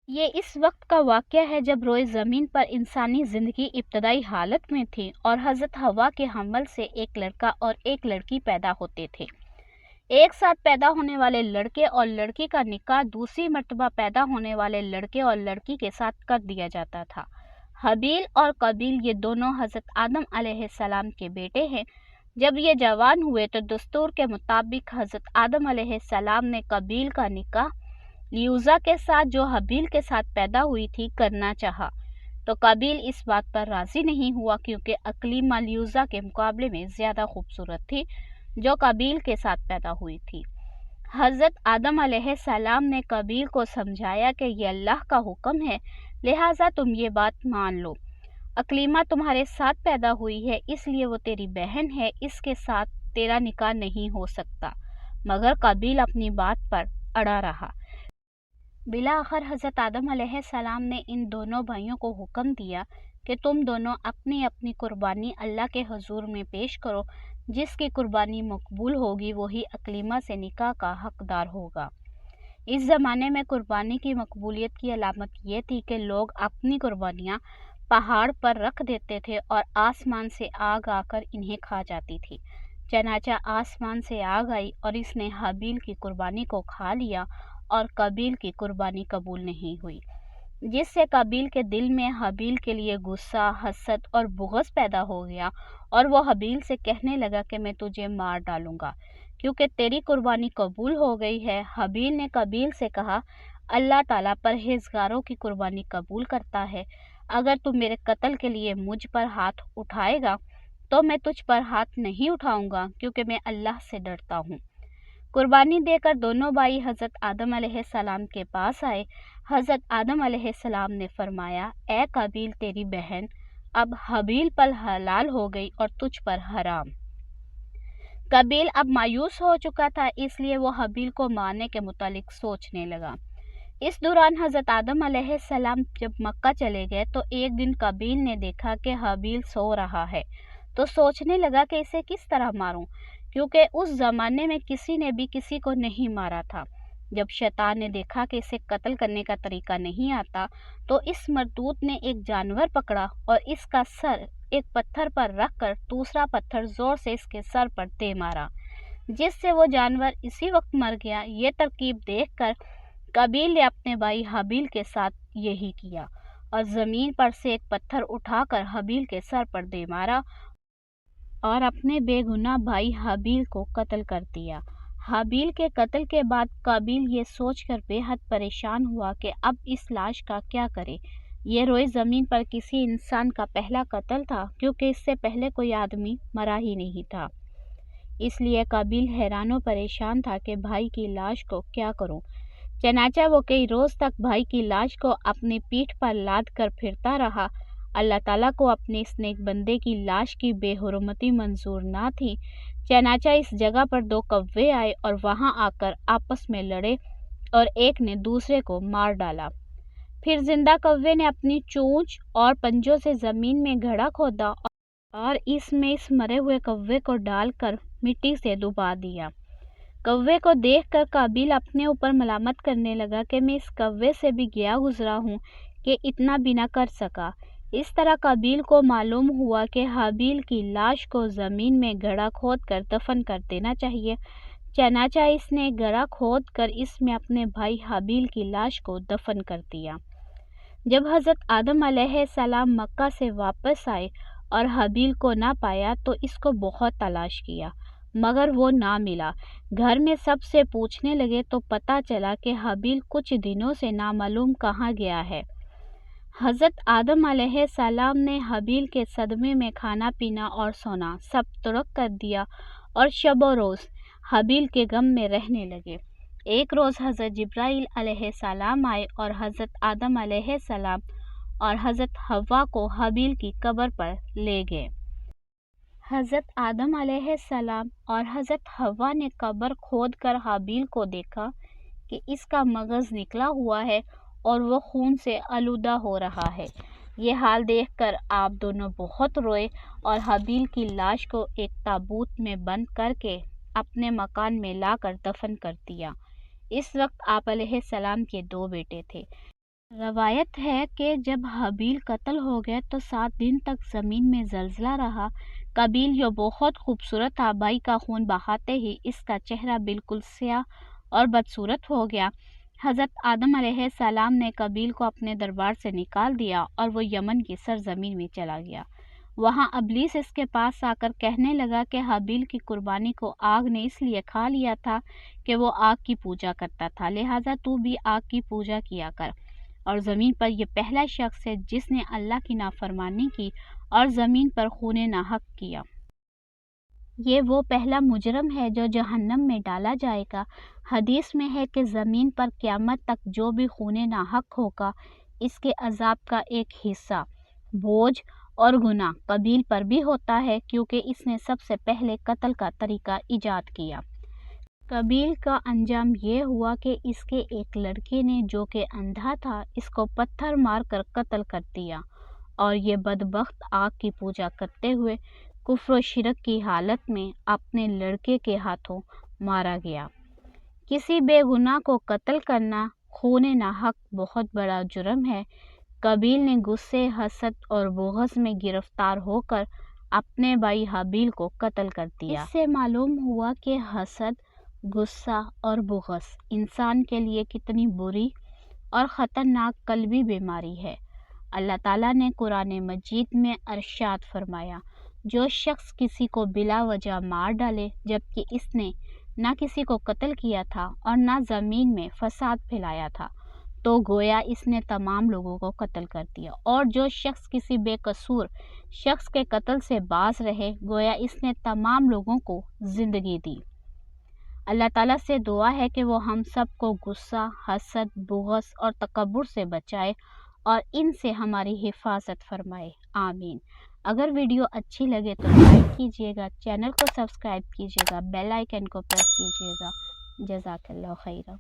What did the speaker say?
یہ اس وقت کا واقعہ ہے جب روئے زمین پر انسانی زندگی ابتدائی حالت میں تھی اور حضرت حوا کے حمل سے ایک لڑکا اور ایک لڑکی پیدا ہوتے تھے۔ ایک ساتھ پیدا ہونے والے لڑکے اور لڑکی کا نکاح دوسری مرتبہ پیدا ہونے والے لڑکے اور لڑکی کے ساتھ کر دیا جاتا تھا۔ حابیل اور قابیل یہ دونوں حضرت آدم علیہ السلام کے بیٹے ہیں۔ جب یہ جوان ہوئے تو دستور کے مطابق حضرت آدم علیہ السلام نے قابیل کا نکاح لیوزا کے ساتھ جو حابیل کے ساتھ پیدا ہوئی تھی کرنا چاہا، تو قابیل اس بات پر راضی نہیں ہوا کیونکہ اقلیمہ لیوزا کے مقابلے میں زیادہ خوبصورت تھی جو قابیل کے ساتھ پیدا ہوئی تھی۔ حضرت آدم علیہ السلام نے قابیل کو سمجھایا کہ یہ اللہ کا حکم ہے، لہٰذا تم یہ بات مان لو۔ اقلیمہ تمہارے ساتھ پیدا ہوئی ہے، اس لیے وہ تیری بہن ہے، اس کے ساتھ تیرا نکاح نہیں ہو سکتا، مگر قابیل اپنی بات پر اڑا رہا۔ بالآخر حضرت آدم علیہ السلام نے ان دونوں بھائیوں کو حکم دیا کہ تم دونوں اپنی اپنی قربانی اللہ کے حضور میں پیش کرو، جس کی قربانی مقبول ہوگی وہی اقلیمہ سے نکاح کا حقدار ہوگا۔ اس زمانے میں قربانی کی مقبولیت کی علامت یہ تھی کہ لوگ اپنی قربانیاں پہاڑ پر رکھ دیتے تھے اور آسمان سے آگ آ کر انہیں کھا جاتی تھی۔ چنانچہ آسمان سے آگ آئی اور اس نے حابیل کی قربانی کو کھا لیا اور قابیل کی قربانی قبول نہیں ہوئی، جس سے قابیل کے دل میں حابیل کے لیے غصہ، حسد اور بغض پیدا ہو گیا اور وہ حابیل سے کہنے لگا کہ میں تجھے مار ڈالوں گا کیونکہ تیری قربانی قبول ہو گئی ہے۔ حابیل نے قابیل سے کہا، اللہ تعالیٰ پرہیزگاروں کی قربانی قبول کرتا ہے، اگر تو میرے قتل کے لیے مجھ پر ہاتھ اٹھائے گا تو میں تجھ پر ہاتھ نہیں اٹھاؤں گا کیونکہ میں اللہ سے ڈرتا ہوں۔ قربانی دے کر دونوں بھائی حضرت آدم علیہ السلام کے پاس آئے۔ حضرت آدم علیہ السلام نے فرمایا، اے قابیل تیری بہن اب حابیل پر حلال ہو گئی اور تجھ پر حرام۔ قابیل اب مایوس ہو چکا تھا، اس لیے وہ حابیل کو مارنے کے متعلق سوچنے لگا۔ اس دوران حضرت آدم علیہ السلام جب مکہ چلے گئے تو ایک دن قابیل نے دیکھا کہ حابیل سو رہا ہے تو سوچنے لگا کہ اسے کس طرح ماروں، کیونکہ اس زمانے میں کسی نے بھی کسی کو نہیں مارا تھا۔ جب شیطان نے دیکھا کہ اسے قتل کرنے کا طریقہ نہیں آتا تو اس مردود نے ایک جانور پکڑا اور اس کا سر ایک پتھر پر رکھ کر دوسرا پتھر زور سے اس کے سر پر دے مارا، جس سے وہ جانور اسی وقت مر گیا۔ یہ ترکیب دیکھ کر قابیل نے اپنے بھائی حابیل کے ساتھ یہی کیا اور زمین پر سے ایک پتھر اٹھا کر حابیل کے سر پر دے مارا اور اپنے بے گناہ بھائی حابیل کو قتل کر دیا۔ حابیل کے قتل کے بعد قابیل یہ سوچ کر بے حد پریشان ہوا کہ اب اس لاش کا کیا کرے۔ یہ روئے زمین پر کسی انسان کا پہلا قتل تھا کیونکہ اس سے پہلے کوئی آدمی مرا ہی نہیں تھا، اس لیے قابیل حیران و پریشان تھا کہ بھائی کی لاش کو کیا کروں۔ چنانچہ وہ کئی روز تک بھائی کی لاش کو اپنی پیٹھ پر لاد کر پھرتا رہا۔ اللہ تعالیٰ کو اپنے اس نیک بندے کی لاش کی بے حرمتی منظور نہ تھی، چنانچہ اس جگہ پر دو کوے آئے اور وہاں آ کر آپس میں لڑے اور ایک نے دوسرے کو مار ڈالا۔ پھر زندہ کوے نے اپنی چونچ اور پنجوں سے زمین میں گڑھا کھودا اور اس میں اس مرے ہوئے کوے کو ڈال کر مٹی سے دبا دیا۔ کوے کو دیکھ کر قابیل اپنے اوپر ملامت کرنے لگا کہ میں اس کوے سے بھی گیا گزرا ہوں کہ اتنا بھی نہ کر سکا۔ اس طرح قابیل کو معلوم ہوا کہ حابیل کی لاش کو زمین میں گڑھا کھود کر دفن کر دینا چاہیے، چنانچہ اس نے گڑھا کھود کر اس میں اپنے بھائی حابیل کی لاش کو دفن کر دیا۔ جب حضرت آدم علیہ السلام مکہ سے واپس آئے اور حابیل کو نہ پایا تو اس کو بہت تلاش کیا مگر وہ نہ ملا۔ گھر میں سب سے پوچھنے لگے تو پتہ چلا کہ حابیل کچھ دنوں سے نامعلوم کہاں گیا ہے۔ حضرت آدم علیہ السلام نے حابیل کے صدمے میں کھانا پینا اور سونا سب ترک کر دیا اور شب و روز حابیل کے غم میں رہنے لگے۔ ایک روز حضرت جبرائیل علیہ السلام آئے اور حضرت آدم علیہ السلام اور حضرت حوا کو حابیل کی قبر پر لے گئے۔ حضرت آدم علیہ السلام اور حضرت حوا نے قبر کھود کر حابیل کو دیکھا کہ اس کا مغز نکلا ہوا ہے اور وہ خون سے آلودہ ہو رہا ہے۔ یہ حال دیکھ کر آپ دونوں بہت روئے اور حابیل کی لاش کو ایک تابوت میں بند کر کے اپنے مکان میں لا کر دفن کر دیا۔ اس وقت آپ علیہ السلام کے دو بیٹے تھے۔ روایت ہے کہ جب حابیل قتل ہو گئے تو 7 دن تک زمین میں زلزلہ رہا۔ قابیل جو بہت خوبصورت تھا، بھائی کا خون بہاتے ہی اس کا چہرہ بالکل سیاہ اور بدصورت ہو گیا۔ حضرت آدم علیہ السلام نے قابیل کو اپنے دربار سے نکال دیا اور وہ یمن کی سرزمین میں چلا گیا۔ وہاں ابلیس اس کے پاس آ کر کہنے لگا کہ حابیل کی قربانی کو آگ نے اس لیے کھا لیا تھا کہ وہ آگ کی پوجا کرتا تھا، لہٰذا تو بھی آگ کی پوجا کیا کر۔ اور زمین پر یہ پہلا شخص ہے جس نے اللہ کی نافرمانی کی اور زمین پر خون ناحق کیا۔ یہ وہ پہلا مجرم ہے جو جہنم میں ڈالا جائے گا۔ حدیث میں ہے کہ زمین پر قیامت تک جو بھی خون ناحق ہوگا، اس کے عذاب کا ایک حصہ، بوجھ اور گناہ قابیل پر بھی ہوتا ہے، کیونکہ اس نے سب سے پہلے قتل کا طریقہ ایجاد کیا۔ قابیل کا انجام یہ ہوا کہ اس کے ایک لڑکے نے جو کہ اندھا تھا، اس کو پتھر مار کر قتل کر دیا، اور یہ بدبخت آگ کی پوجا کرتے ہوئے کفر و شرک کی حالت میں اپنے لڑکے کے ہاتھوں مارا گیا۔ کسی بے گناہ کو قتل کرنا خون ناحق بہت بڑا جرم ہے۔ قابیل نے غصے، حسد اور بغض میں گرفتار ہو کر اپنے بھائی حابیل کو قتل کر دیا۔ اس سے معلوم ہوا کہ حسد، غصہ اور بغض انسان کے لیے کتنی بری اور خطرناک قلبی بیماری ہے۔ اللہ تعالیٰ نے قرآن مجید میں ارشاد فرمایا، جو شخص کسی کو بلا وجہ مار ڈالے جبکہ اس نے نہ کسی کو قتل کیا تھا اور نہ زمین میں فساد پھیلایا تھا، تو گویا اس نے تمام لوگوں کو قتل کر دیا، اور جو شخص کسی بے قصور شخص کے قتل سے باز رہے، گویا اس نے تمام لوگوں کو زندگی دی۔ اللہ تعالیٰ سے دعا ہے کہ وہ ہم سب کو غصہ، حسد، بغض اور تکبر سے بچائے اور ان سے ہماری حفاظت فرمائے، آمین۔ اگر ویڈیو اچھی لگے تو لائک کیجیے گا، چینل کو سبسکرائب کیجیے گا، بیل آئیکن کو پریس کیجیے گا۔ جزاک اللہ خیرہ۔